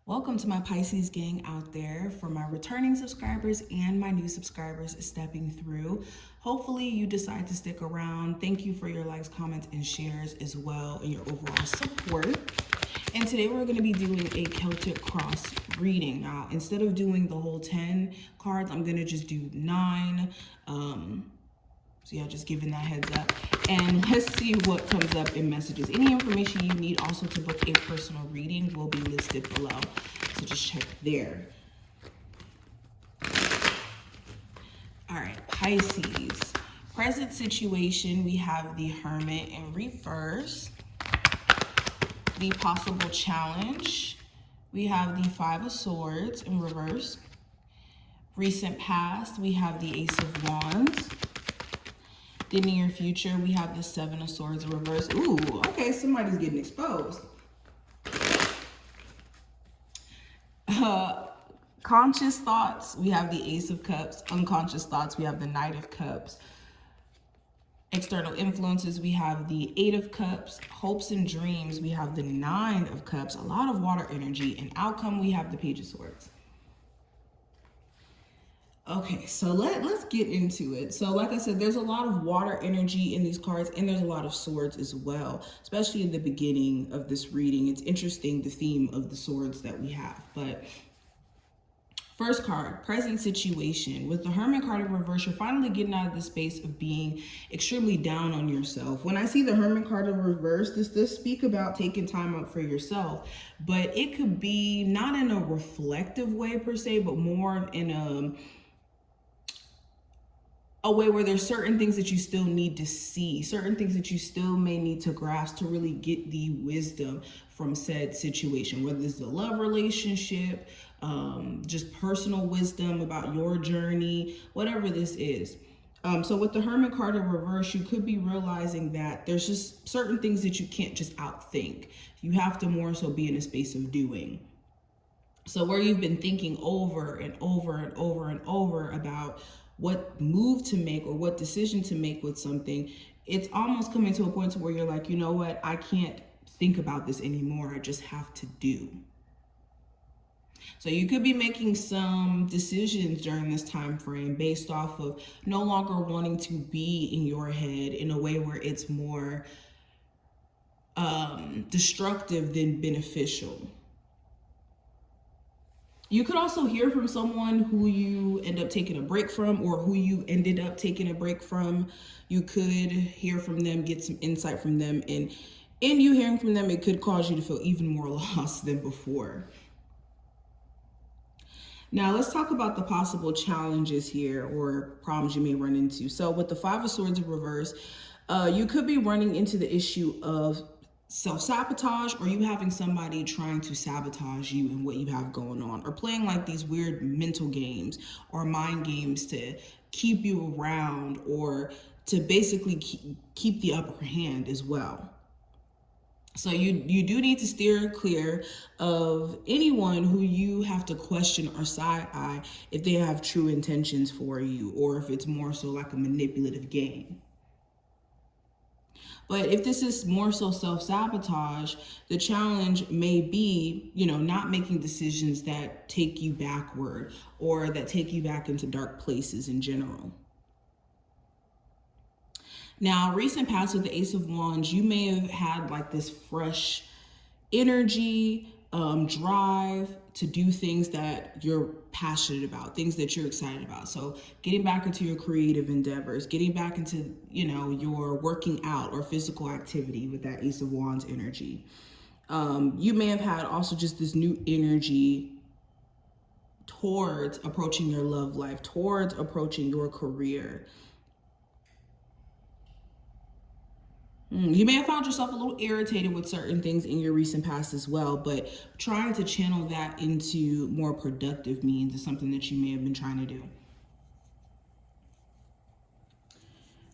Welcome to my Pisces gang out there. For my returning subscribers and my new subscribers stepping through, hopefully you decide to stick around. Thank you for your likes, comments, and shares as well, and your overall support. And today we're going to be doing a Celtic cross reading. Now, instead of doing the whole 10 cards, I'm going to just do 9. So yeah, just giving that heads up. And let's see what comes up in messages. Any information you need also to book a personal reading will be listed below. So just check there. All right, Pisces. Present situation, we have the Hermit in reverse. The possible challenge, we have the Five of Swords in reverse. Recent past, we have the Ace of Wands. The near future, we have the Seven of Swords in reverse. Ooh, okay, somebody's getting exposed. Conscious thoughts, we have the Ace of Cups. Unconscious thoughts, we have the Knight of Cups. External influences, we have the Eight of Cups. Hopes and dreams, we have the Nine of Cups. A lot of water energy. And outcome, we have the Page of Swords. Okay, so let's get into it. So like I said, there's a lot of water energy in these cards, and there's a lot of swords as well, especially in the beginning of this reading. It's interesting, the theme of the swords that we have. But first card, present situation. With the Hermit card in reverse, you're finally getting out of the space of being extremely down on yourself. When I see the Hermit card in reverse, this does speak about taking time out for yourself, but it could be not in a reflective way per se, but more in a way where there's certain things that you still need to see, certain things that you still may need to grasp to really get the wisdom from said situation, whether it's a love relationship, just personal wisdom about your journey, whatever this is. So with the Hermit card in reverse, you could be realizing that there's just certain things that you can't just outthink. You have to more so be in a space of doing. So where you've been thinking over and over and over and over about what move to make or what decision to make with something, it's almost coming to a point to where you're like, you know what, I can't think about this anymore. I just have to do. So you could be making some decisions during this time frame based off of no longer wanting to be in your head in a way where it's more destructive than beneficial. You could also hear from someone who you end up taking a break from, or who you ended up taking a break from. You could hear from them, get some insight from them, and in you hearing from them, it could cause you to feel even more lost than before. Now, let's talk about the possible challenges here or problems you may run into. So with the Five of Swords in reverse, you could be running into the issue of self-sabotage, or you having somebody trying to sabotage you and what you have going on, or playing like these weird mental games or mind games to keep you around, or to basically keep the upper hand as well. So you do need to steer clear of anyone who you have to question or side-eye if they have true intentions for you, or if it's more so like a manipulative game. But if this is more so self-sabotage, the challenge may be, not making decisions that take you backward or that take you back into dark places in general. Now, recent past with the Ace of Wands, you may have had like this fresh energy, drive to do things that you're passionate about, things that you're excited about. So getting back into your creative endeavors, getting back into, your working out or physical activity with that Ace of Wands energy. You may have had also just this new energy towards approaching your love life, towards approaching your career. You may have found yourself a little irritated with certain things in your recent past as well, but trying to channel that into more productive means is something that you may have been trying to do.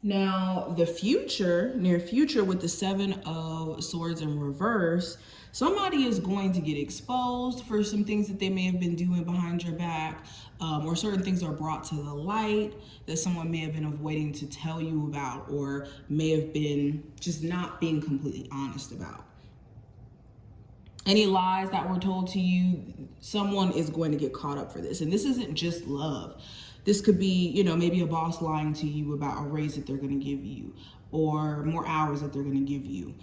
Now, the future, near future, with the Seven of Swords in reverse, somebody is going to get exposed for some things that they may have been doing behind your back, or certain things are brought to the light that someone may have been avoiding to tell you about, or may have been just not being completely honest about. Any lies that were told to you, Someone is going to get caught up for this. And this isn't just love. This could be, you know, maybe a boss lying to you about a raise that they're going to give you, or more hours that they're going to give you,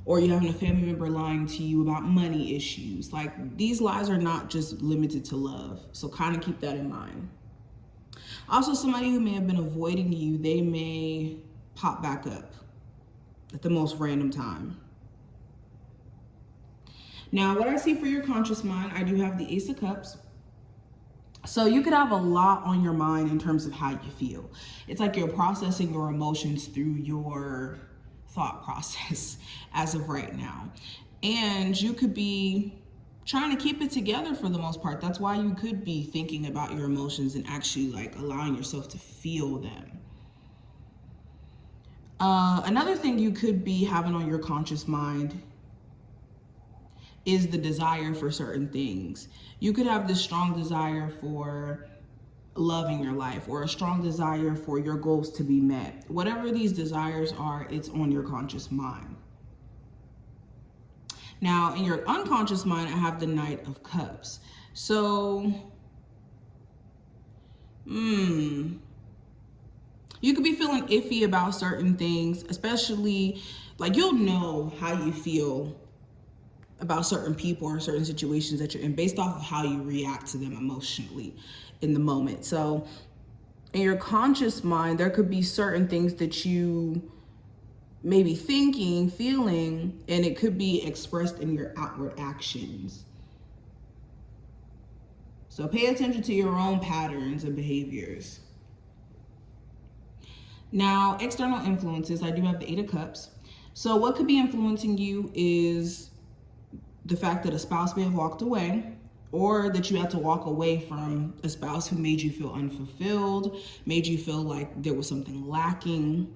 or you having a family member lying to you about money issues. Like, these lies are not just limited to love. So kind of keep that in mind. Also, somebody who may have been avoiding you, they may pop back up at the most random time. Now, what I see for your conscious mind, I do have the Ace of Cups. So you could have a lot on your mind in terms of how you feel. It's like you're processing your emotions through your thought process as of right now. And you could be trying to keep it together for the most part. That's why you could be thinking about your emotions and actually like allowing yourself to feel them. Another thing you could be having on your conscious mind is the desire for certain things. You could have this strong desire for love in your life, or a strong desire for your goals to be met. Whatever these desires are, it's on your conscious mind. Now, in your unconscious mind, I have the Knight of Cups. So, you could be feeling iffy about certain things, especially like you'll know how you feel about certain people or certain situations that you're in based off of how you react to them emotionally in the moment. So in your conscious mind, there could be certain things that you may be thinking, feeling, and it could be expressed in your outward actions. So pay attention to your own patterns and behaviors. Now, external influences, I do have the Eight of Cups. So what could be influencing you is the fact that a spouse may have walked away, or that you had to walk away from a spouse who made you feel unfulfilled, made you feel like there was something lacking.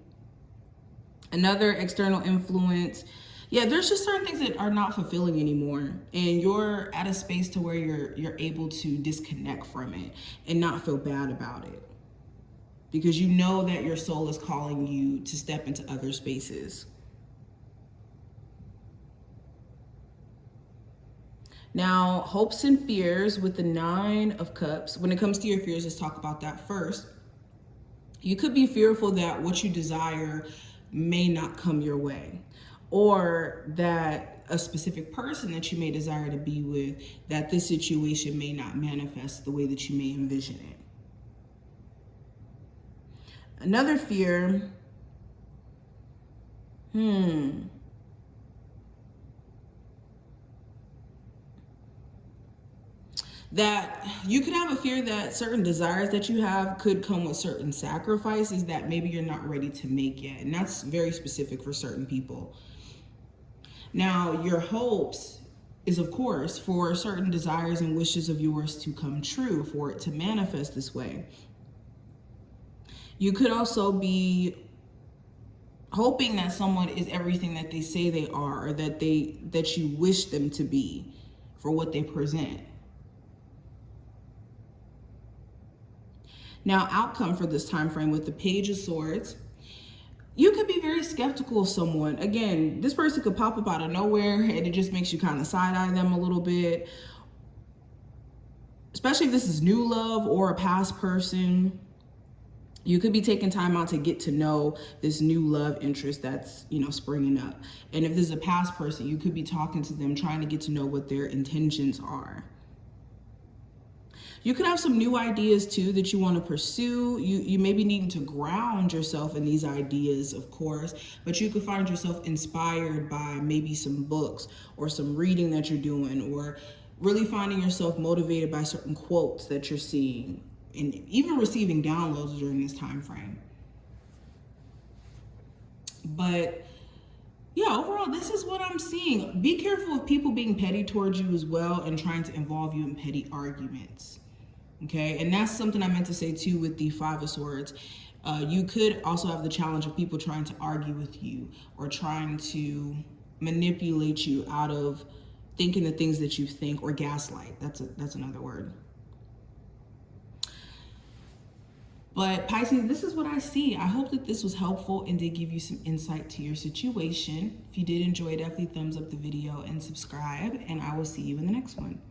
Another external influence, there's just certain things that are not fulfilling anymore, and you're at a space to where you're able to disconnect from it and not feel bad about it, because you know that your soul is calling you to step into other spaces. Now, hopes and fears with the Nine of Cups. When it comes to your fears, let's talk about that first. You could be fearful that what you desire may not come your way, or that a specific person that you may desire to be with, that this situation may not manifest the way that you may envision it. Another fear, that you could have a fear that certain desires that you have could come with certain sacrifices that maybe you're not ready to make yet. And that's very specific for certain people. Now, your hopes is, of course, for certain desires and wishes of yours to come true, for it to manifest this way. You could also be hoping that someone is everything that they say they are, or that you wish them to be for what they present. Now, outcome for this time frame with the Page of Swords, you could be very skeptical of someone. Again, this person could pop up out of nowhere and it just makes you kind of side-eye them a little bit, especially if this is new love or a past person. You could be taking time out to get to know this new love interest that's, springing up. And if this is a past person, you could be talking to them, trying to get to know what their intentions are. You could have some new ideas too that you want to pursue. You may be needing to ground yourself in these ideas, of course, but you could find yourself inspired by maybe some books or some reading that you're doing, or really finding yourself motivated by certain quotes that you're seeing, and even receiving downloads during this time frame. But overall, this is what I'm seeing. Be careful of people being petty towards you as well and trying to involve you in petty arguments. Okay, and that's something I meant to say too with the Five of Swords. You could also have the challenge of people trying to argue with you or trying to manipulate you out of thinking the things that you think, or gaslight. That's another word. But Pisces, this is what I see. I hope that this was helpful and did give you some insight to your situation. If you did enjoy, definitely thumbs up the video and subscribe, and I will see you in the next one.